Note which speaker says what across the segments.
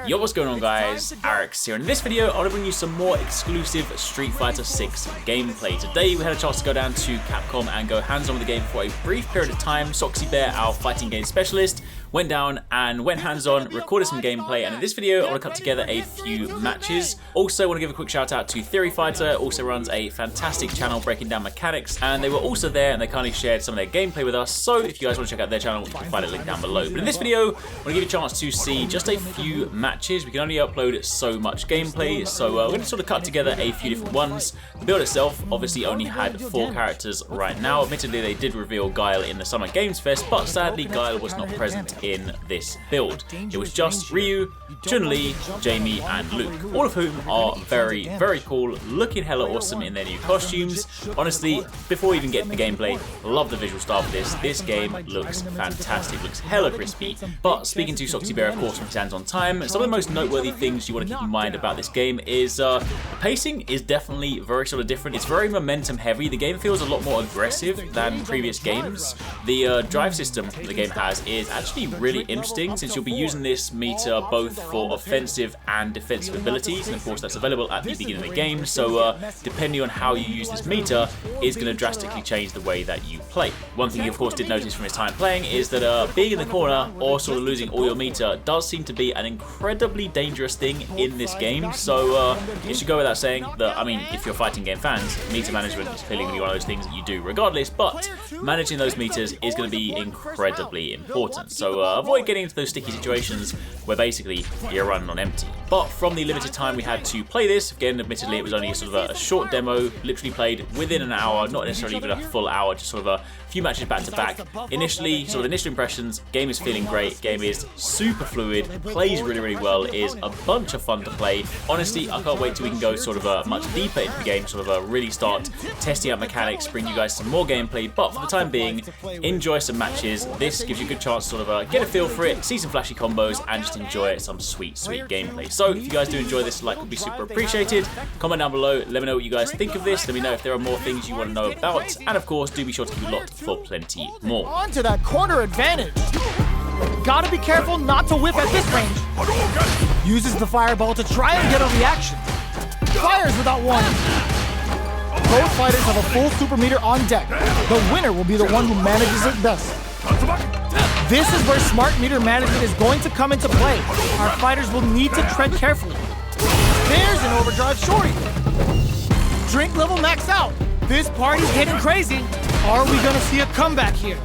Speaker 1: Yo, what's going on guys? HyperX here, and in this video I want to bring you some more exclusive Street Fighter 6 gameplay. Today we had a chance to go down to Capcom and go hands-on with the game for a brief period of time. Soxy Bear, our fighting game specialist, went down and went hands-on, recorded some gameplay, and in this video I want to cut together a few matches. Also I want to give a quick shout out to Theory Fighter, also runs a fantastic channel breaking down mechanics, and they were also there and they kindly shared some of their gameplay with us, so if you guys want to check out their channel, you can find a link down below. But in this video I want to give you a chance to see just a few matches. We can only upload so much gameplay, so we're going to sort of cut together a few different ones. The build itself obviously only had 4 characters right now. Admittedly they did reveal Guile in the Summer Games Fest, but sadly Guile was not present in this build. It was just Ryu, Chun Li, Jamie and Luke, all of whom are very cool, looking hella awesome in their new costumes. Honestly, before we even get into the gameplay, love the visual style of this. This game looks fantastic, looks hella crispy. But speaking to Soxy Bear, of course, from his hands on time, some of the most noteworthy things you want to keep in mind about this game is the pacing is definitely very sort of different. It's very momentum heavy. The game feels a lot more aggressive than previous games. The drive system the game has is actually really interesting, since you'll be using this meter both for offensive and defensive abilities, and of course that's available at the beginning of the game, so depending on how you use this meter is going to drastically change the way that you play. One thing you of course did notice from his time playing is that being in the corner or sort of losing all your meter does seem to be an incredibly dangerous thing in this game, so it should go without saying that, I mean, if you're fighting game fans, meter management is clearly going to be one of those things that you do regardless, but managing those meters is going to be incredibly important, so avoid getting into those sticky situations where basically you're running on empty. But from the limited time we had to play this, again admittedly it was only sort of a short demo, literally played within an hour, not necessarily even a full hour, just sort of a few matches back to back. Initially, sort of initial impressions, game is feeling great, game is super fluid, plays really well, is a bunch of fun to play. Honestly, I can't wait till we can go sort of much deeper into the game, sort of really start testing out mechanics, bring you guys some more gameplay, but for the time being, enjoy some matches. This gives you a good chance to sort of get a feel for it, see some flashy combos, and just enjoy some sweet gameplay. So if you guys do enjoy this, a like would be super appreciated. Comment down below, let me know what you guys think of this, let me know if there are more things you want to know about, and of course do be sure to keep it locked for plenty more.
Speaker 2: On to that corner advantage. Gotta be careful not to whip at this range. Uses the fireball to try and get a reaction. Fires without warning. Both fighters have a full super meter on deck. The winner will be the one who manages it best. This is where smart meter management is going to come into play. Our fighters will need to tread carefully. There's an overdrive shorty. Drink level maxed out. This party's getting crazy. Are we gonna see a comeback here?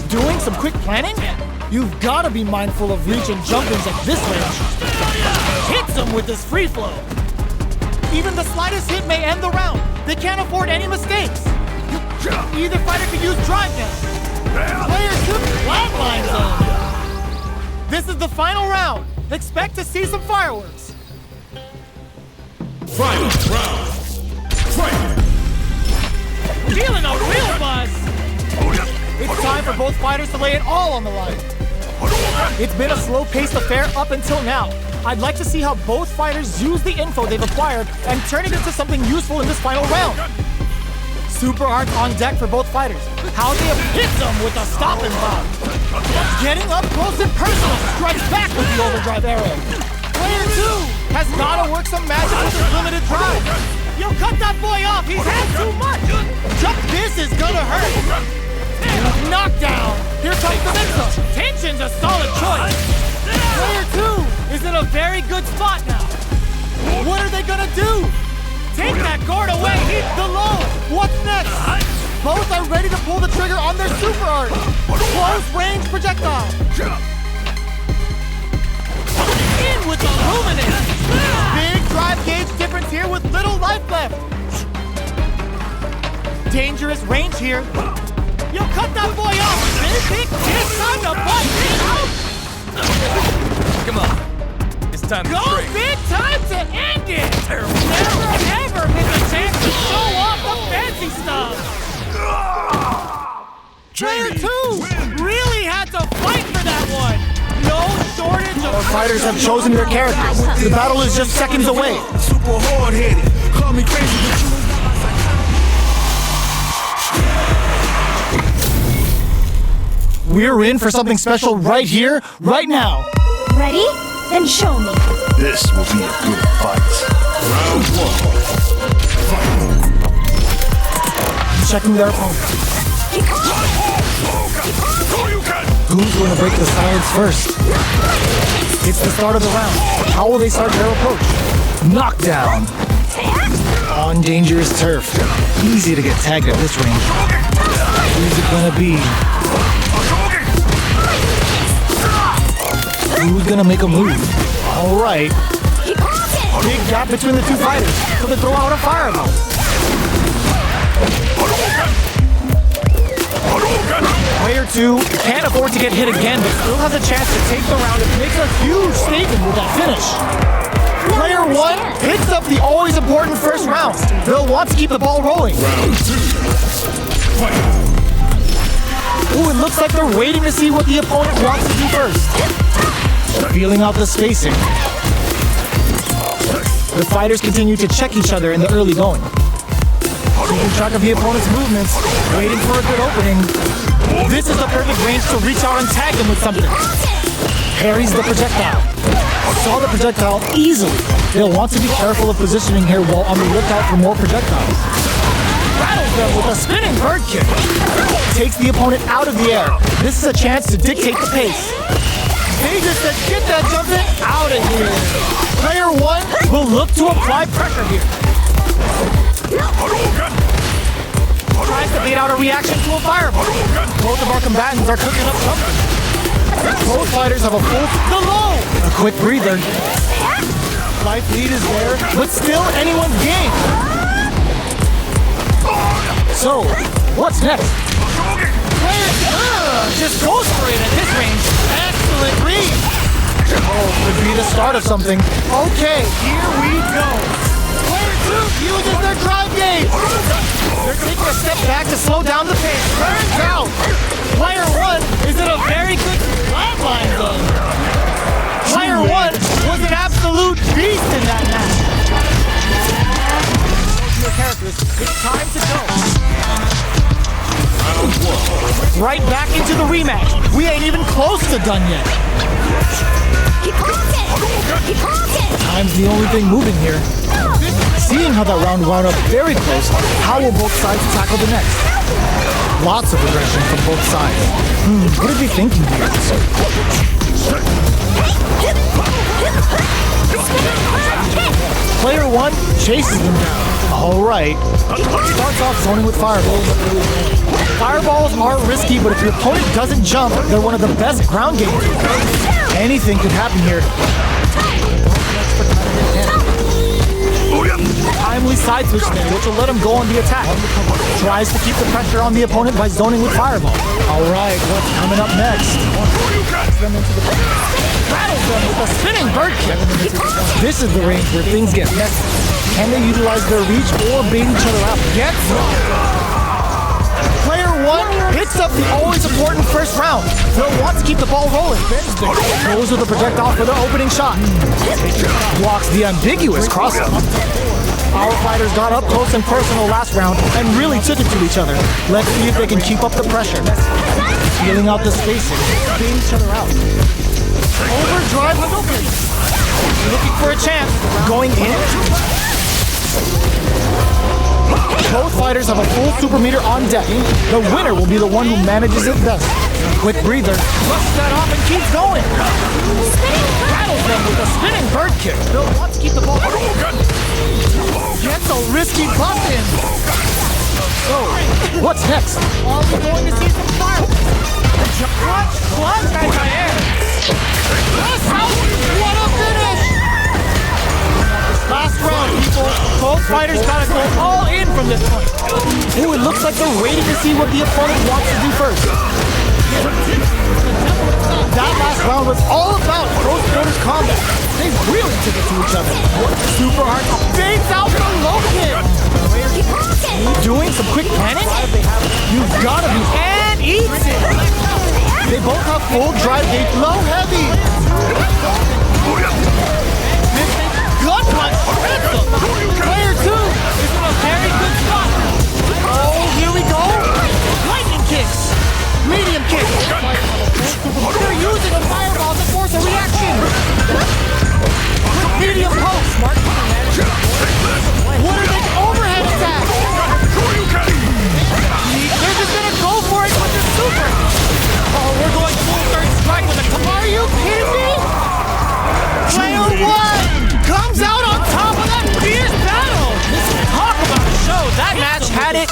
Speaker 2: Doing some quick planning? You've gotta be mindful of reach and jump-ins at this range. Hits them with this free flow. Even the slightest hit may end the round. They can't afford any mistakes. Either fighter could use drive now. Player 2 flatline zone. This is the final round. Expect to see some fireworks.
Speaker 3: Final round. Fight!
Speaker 2: Feeling a real buzz. It's time for both fighters to lay it all on the line. It's been a slow-paced affair up until now. I'd like to see how both fighters use the info they've acquired and turn it into something useful in this final round. Super art on deck for both fighters. How they have hit them with a stop and pop. Getting up close and personal, strikes back with the overdrive arrow. Player 2 has gotta work some magic with his limited drive. Yo, cut that boy off, he's had too much. Jump, this is gonna hurt. Knockdown, here comes the mix-up. Tension's a solid choice. Player 2 is in a very good spot now. What are they gonna do? Take that guard away, he's the low. What's next? Both are ready to pull the trigger on their super art. Close range projectile. In with the luminous. Big drive gauge difference here with little life left. Dangerous range here. Yo, cut that boy off. Big kiss on the butt.
Speaker 3: Come on. It's time to
Speaker 2: Go
Speaker 3: train.
Speaker 2: big time to end it. Never ever miss a chance to show off the fancy stuff. Player 2 really had to fight for that one. No shortage of... Our fighters have chosen their characters. The battle is just seconds away.
Speaker 3: Super hard-headed. Call me crazy, but you...
Speaker 2: We're in for something special right here, right now.
Speaker 4: Ready? Then show me.
Speaker 3: This will be a good fight. Round one.
Speaker 2: Checking their opponent. Who's going to break the silence first? It's the start of the round. How will they start their approach? Knockdown. On dangerous turf. Easy to get tagged at this range. Who's it gonna be? Who's gonna make a move? Alright. Big gap between the two fighters. So they throw out a fireball. Player 2 can't afford to get hit again, but still has a chance to take the round and makes a huge statement with that finish. Player 1 picks up the always important first round. They'll want to keep the ball rolling.
Speaker 3: Round 2. Fight.
Speaker 2: Ooh, it looks like they're waiting to see what the opponent wants to do first. Feeling out the spacing. The fighters continue to check each other in the early going. Keeping track of the opponent's movements, waiting for a good opening. This is the perfect range to reach out and tag them with something. Parries the projectile. Saw the projectile easily. They'll want to be careful of positioning here while on the lookout for more projectiles. Rattles them with a spinning bird kick. Takes the opponent out of the air. This is a chance to dictate the pace. Vegas said, get that jumping out of here. Player 1 will look to apply pressure here. Tries to bait out a reaction to a fireball. Both of our combatants are cooking up something. Both fighters have a full... The low! A quick breather. Life lead is there, but still anyone's game. So, what's next? Just goes for it at this range. Excellent read. Oh, could be the start of something. Okay, here we go. Player 2 uses their drive gauge. They're taking a step back to slow down the pace. Turns out, Player 1 is in a very good flatline zone. Player 1 was an absolute beast in that match. Your characters, it's time to go. Right back into the rematch. We ain't even close to done yet. Time's the only thing moving here. Seeing how that round wound up very close, how will both sides tackle the next? Lots of aggression from both sides. What are they thinking here? Player 1 chases them down. Alright. Starts off zoning with fireballs. Fireballs are risky, but if your opponent doesn't jump, they're one of the best ground games. Anything could happen here. Timely side switch there, which will let him go on the attack. Tries to keep the pressure on the opponent by zoning with fireball. Alright, what's coming up next? Rattles them with a spinning bird kick. This is the range where things get messy. Can they utilize their reach or bait each other out? Gets Player 1 picks up the always important first round. They'll want to keep the ball rolling. Goes with the projectile for the opening shot. Blocks the ambiguous crossover. Our fighters got up close and personal last round and really took it to each other. Let's see if they can keep up the pressure. Feeling out the spacing. Baiting each other out. Overdrive with opening. Looking for a chance. Going in. Both fighters have a full super meter on deck. The winner will be the one who manages it best. Quick breather. Flushes that off and keeps going. Rattles them with a spinning bird kick. They'll want to keep the ball. Gets a risky bump in. So, what's next? Are we going to see some fireworks? Clutch anti-air. What a finish! Last round, people. Both fighters gotta go all in from this point. Ooh, it looks like they're waiting to see what the opponent wants to do first. That last round was all about close quarters combat. They really took it to each other. Super hard. Fades out the low kick. Doing some quick planning? You've gotta be. And eats it. They both have full drive gate, low heavy. Gut punch. Player 2 is in a very good spot. Oh, here we go. Lightning kicks. Medium kick. They're using a fireball to force a reaction.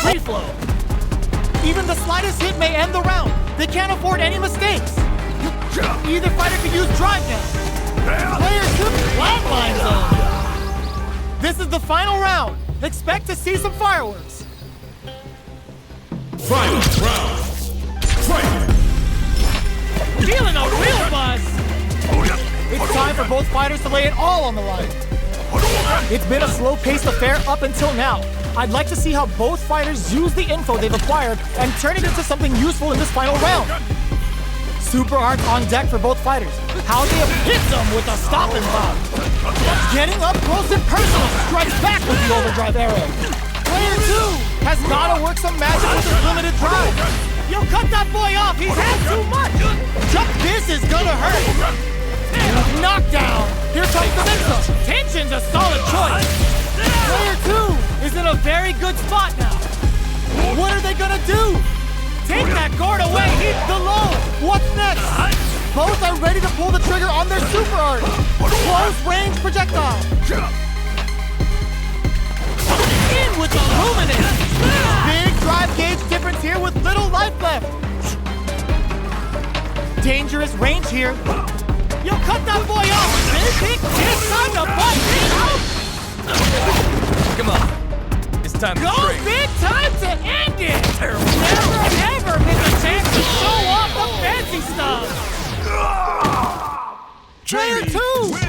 Speaker 2: quick reflow. Even the slightest hit may end the round. They can't afford any mistakes. Either fighter can use drive now. Player 2, flatline zone. This is the final round. Expect to see some fireworks.
Speaker 3: Final round. Fight!
Speaker 2: Feeling a real buzz. It's time for both fighters to lay it all on the line. It's been a slow-paced affair up until now. I'd like to see how both fighters use the info they've acquired and turn it into something useful in this final round. Super art on deck for both fighters. How they have hit them with a stop and pop. Getting up close and personal, strikes back with the overdrive arrow. Player 2 has gotta work some magic with his limited drive. Yo, cut that boy off, he's had too much. Jump, this is gonna hurt. Knockdown. Here comes the mix-up. Tension's a solid choice. Player 2 is in a very good spot now. What are they gonna do? Take that guard away, heat the low. What's next? Both are ready to pull the trigger on their super art. Close range projectile. In with the luminous. Big drive gauge difference here with little life left. Dangerous range here. Yo, cut that boy off. Big, it's time to bust it out.
Speaker 4: Come on. It's time to
Speaker 2: Go
Speaker 4: train.
Speaker 2: big time to end it. Never ever miss a chance to show off the fancy stuff. Player 2